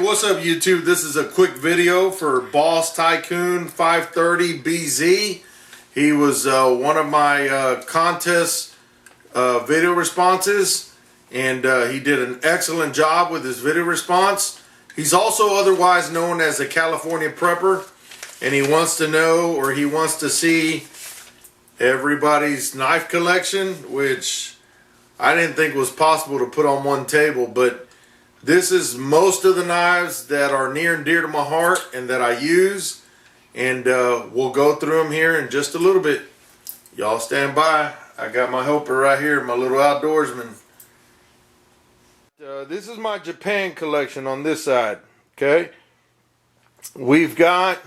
what's up YouTube? This is a quick video for bosstycoon530bz. He was one of my contest video responses, and he did an excellent job with his video response. He's also otherwise known as a California prepper, and he wants to know, or he wants to see, everybody's knife collection, which I didn't think was possible to put on one table, but this is most of the knives that are near and dear to my heart and that I use, and we'll go through them here in just a little bit. Y'all stand by. I got my helper right here, my little outdoorsman. This is my Japan collection on this side, okay? We've got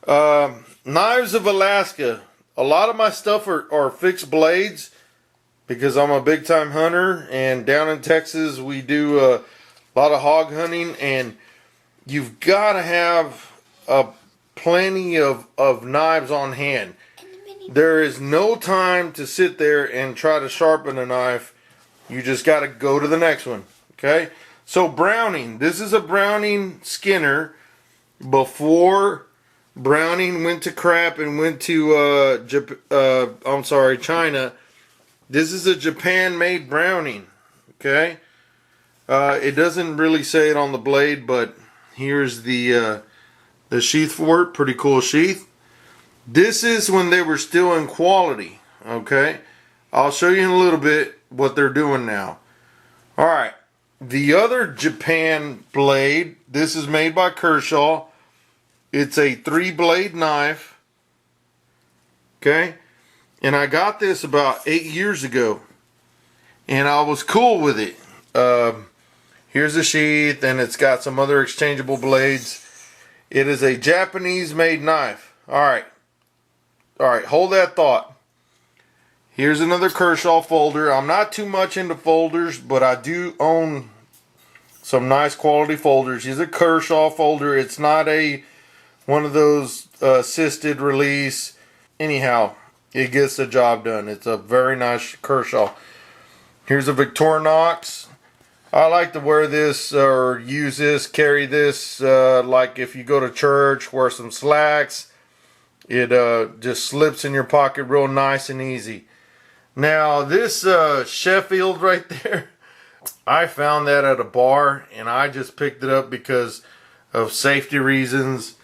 knives of Alaska. A lot of my stuff are fixed blades because I'm a big time hunter, and down in Texas we do a lot of hog hunting, and you've got to have plenty of knives on hand. There is no time to sit there and try to sharpen a knife. You just got to go to the next one. Okay, so Browning. This is a Browning Skinner before Browning went to crap and went to China. This is a Japan-made Browning. Okay, it doesn't really say it on the blade, but here's the sheath for it. Pretty cool sheath. This is when they were still in quality. Okay, I'll show you in a little bit what they're doing now. All right. The other Japan blade, this is made by Kershaw. It's a 3-blade knife. Okay? And I got this about 8 years ago. And I was cool with it. Here's the sheath, and it's got some other exchangeable blades. It is a Japanese-made knife. Alright. Alright, hold that thought. Here's another Kershaw folder. I'm not too much into folders, but I do own some nice quality folders. Here's a Kershaw folder. It's not one of those assisted release. Anyhow, it gets the job done. It's a very nice Kershaw. Here's a Victorinox. I like to wear this or use this, carry this, like if you go to church, wear some slacks. It just slips in your pocket real nice and easy. Now this Sheffield right there, I found that at a bar, and I just picked it up because of safety reasons.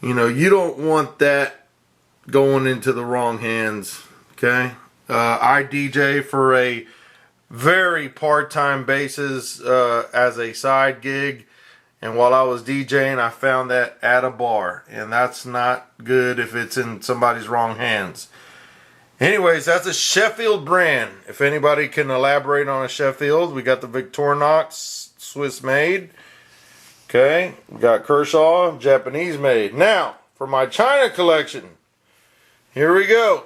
You know, you don't want that going into the wrong hands. Okay, I DJ for a very part-time basis as a side gig, and while I was DJing, I found that at a bar, and that's not good if it's in somebody's wrong hands. Anyways, that's a Sheffield brand. If anybody can elaborate on a Sheffield, we got the Victorinox, Swiss made. Okay, we got Kershaw, Japanese made. Now, for my China collection, here we go.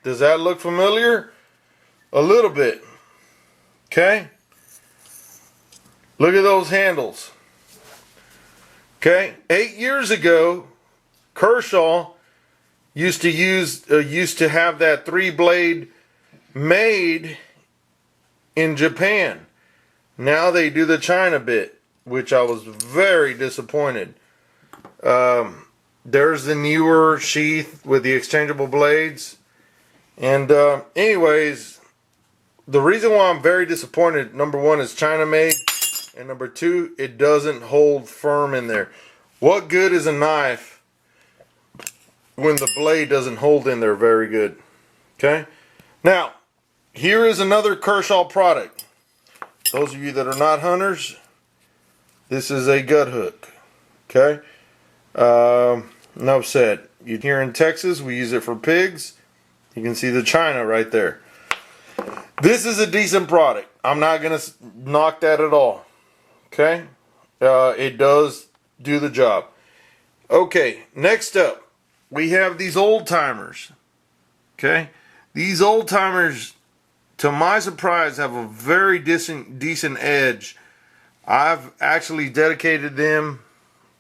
Does that look familiar? A little bit. Okay, look at those handles. Okay, 8 years ago, Kershaw used to have that 3-blade made in Japan. Now they do the China bit, which I was very disappointed. There's the newer sheath with the exchangeable blades. And anyways, the reason why I'm very disappointed, number one, is China made, and number two, it doesn't hold firm in there. What good is a knife when the blade doesn't hold in there very good? Okay, now here is another Kershaw product. Those of you that are not hunters, this is a gut hook. Okay, enough said. Here in Texas, we use it for pigs. You can see the China right there. This is a decent product. I'm not gonna knock that at all. Okay, it does do the job. Okay, next up, we have these old timers. Okay, these old timers, to my surprise, have a very decent edge. I've actually dedicated them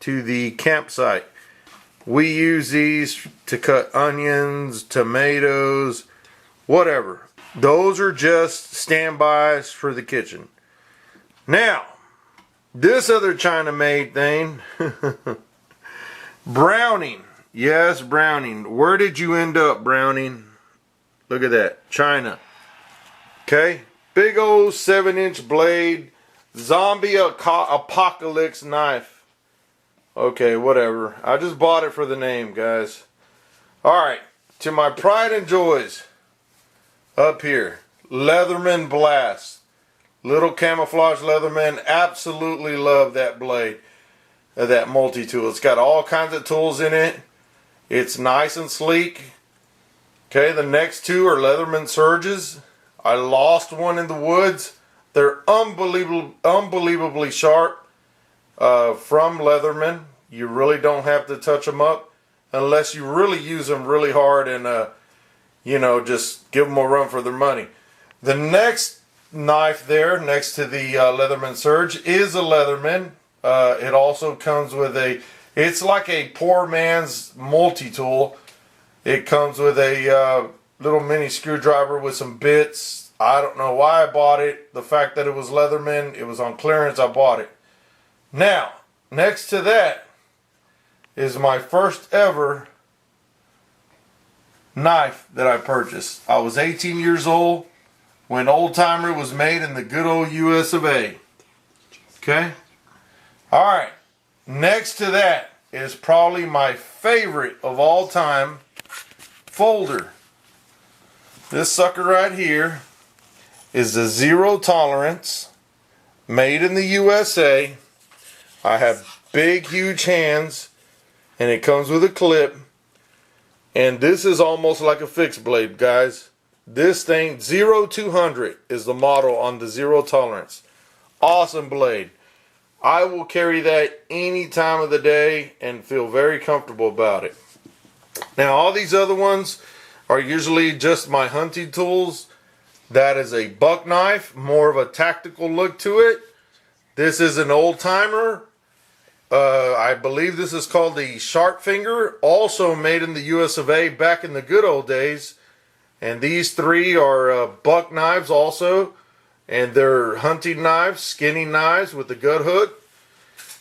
to the campsite. We use these to cut onions, tomatoes, whatever. Those are just standbys for the kitchen. Now, This other China-made thing, Browning. Yes, Browning. Where did you end up, Browning? Look at that, China. Okay, big old 7-inch blade, zombie apocalypse knife. Okay, whatever. I just bought it for the name, guys. Alright, to my pride and joys, up here, Leatherman Blast. Little camouflage Leatherman. Absolutely love that blade, that multi-tool. It's got all kinds of tools in it. It's nice and sleek. Okay, the next two are Leatherman Surges. I lost one in the woods. They're unbelievably sharp from Leatherman. You really don't have to touch them up unless you really use them really hard and you know, just give them a run for their money. The next knife there next to the Leatherman Surge is a Leatherman. It also comes with it's like a poor man's multi-tool. It comes with a little mini screwdriver with some bits. I don't know why I bought it. The fact that it was Leatherman, it was on clearance, I bought it. Now, next to that is my first ever knife that I purchased. I was 18 years old when Old Timer was made in the good old US of A. Okay? Alright, next to that is probably my favorite of all time folder. This sucker right here is the Zero Tolerance, made in the USA. I have big, huge hands, and it comes with a clip. And this is almost like a fixed blade, guys. This thing, 0200 is the model on the Zero Tolerance. Awesome blade. I will carry that any time of the day and feel very comfortable about it. Now, all these other ones are usually just my hunting tools. That is a buck knife, more of a tactical look to it. This is an Old Timer. I believe this is called the Sharp Finger, also made in the US of A back in the good old days. And these three are buck knives also. And they're hunting knives, skinning knives with the gut hook.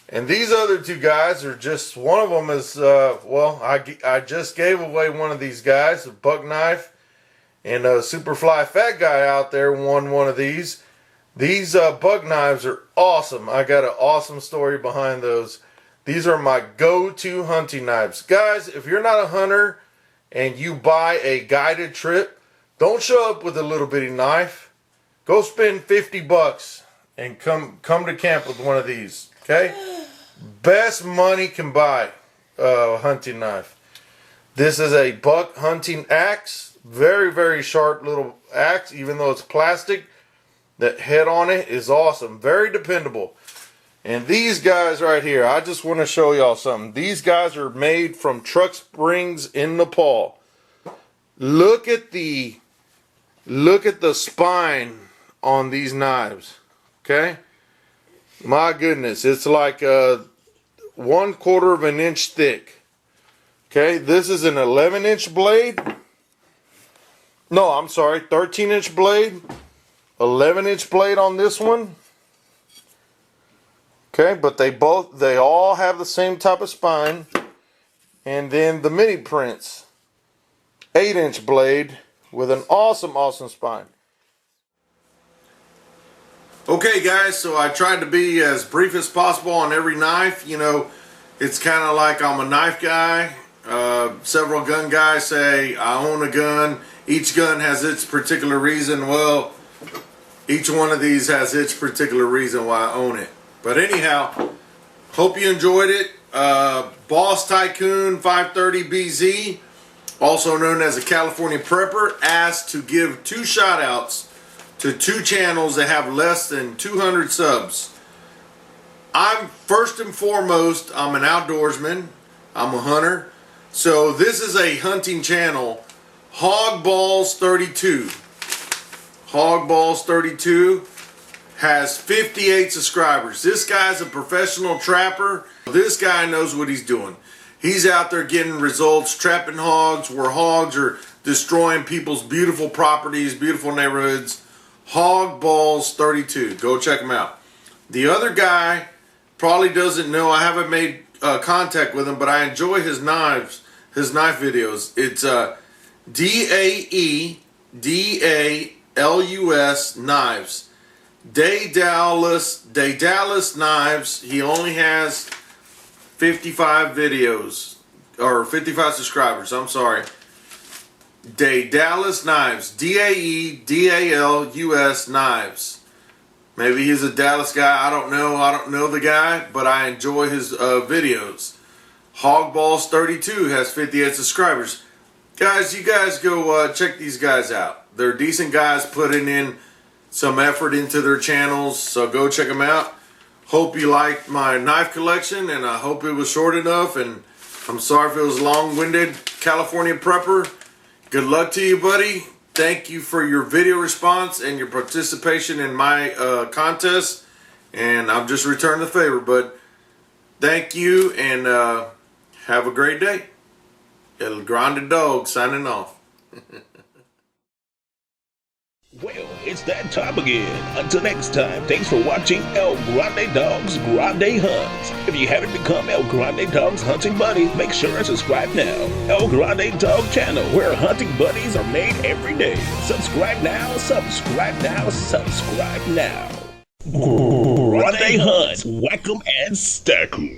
And these other two guys are just, one of them is, well, I just gave away one of these guys, a buck knife. And a Superfly Fat Guy out there won one of these. These buck knives are awesome. I got an awesome story behind those. These are my go-to hunting knives. Guys, if you're not a hunter and you buy a guided trip, don't show up with a little bitty knife. Go spend 50 bucks and come to camp with one of these, okay? Best money can buy a hunting knife. This is a buck hunting axe. Very, very sharp little axe, even though it's plastic. That head on it is awesome. Very dependable. And these guys right here, I just want to show y'all something. These guys are made from truck springs in Nepal. Look at the spine on these knives. Okay? My goodness, it's like 1/4 of an inch thick. Okay, this is an 11-inch blade. No, I'm sorry, 13-inch blade. 11-inch blade on this one. Okay, but they all have the same type of spine. And then the mini prints, 8-inch blade with an awesome spine. Okay guys, so I tried to be as brief as possible on every knife. You know, it's kind of like I'm a knife guy. Several gun guys say I own a gun. Each gun has its particular reason. Well, each one of these has its particular reason why I own it. But anyhow, hope you enjoyed it. bosstycoon530bz, also known as a California Prepper, asked to give 2 shout outs to 2 channels that have less than 200 subs. I'm first and foremost, I'm an outdoorsman. I'm a hunter. So this is a hunting channel, Hogballs32. Hogballs32 has 58 subscribers. This guy's a professional trapper. This guy knows what he's doing. He's out there getting results, trapping hogs where hogs are destroying people's beautiful properties, beautiful neighborhoods. Hogballs32. Go check him out. The other guy probably doesn't know. I haven't made contact with him, but I enjoy his knife videos. It's daedalusknives. daedalusknives. He only has 55 videos, or 55 subscribers. I'm sorry. daedalusknives. daedalus knives. Maybe he's a Dallas guy. I don't know. I don't know the guy, but I enjoy his videos. Hogballs32 has 58 subscribers. Guys, you guys go check these guys out. They're decent guys putting in some effort into their channels, so go check them out. Hope you liked my knife collection, and I hope it was short enough, and I'm sorry if it was long-winded. California Prepper, good luck to you, buddy. Thank you for your video response and your participation in my contest, and I've just returned the favor, but thank you, and have a great day. El Grande Dog signing off. Well, it's that time again. Until next time, thanks for watching El Grande Dog's Grande Hunts. If you haven't become El Grande Dog's hunting buddy, make sure and subscribe now. El Grande Dog channel, where hunting buddies are made every day. Subscribe now, subscribe now, subscribe now. Grande Hunts, whack 'em and stack 'em.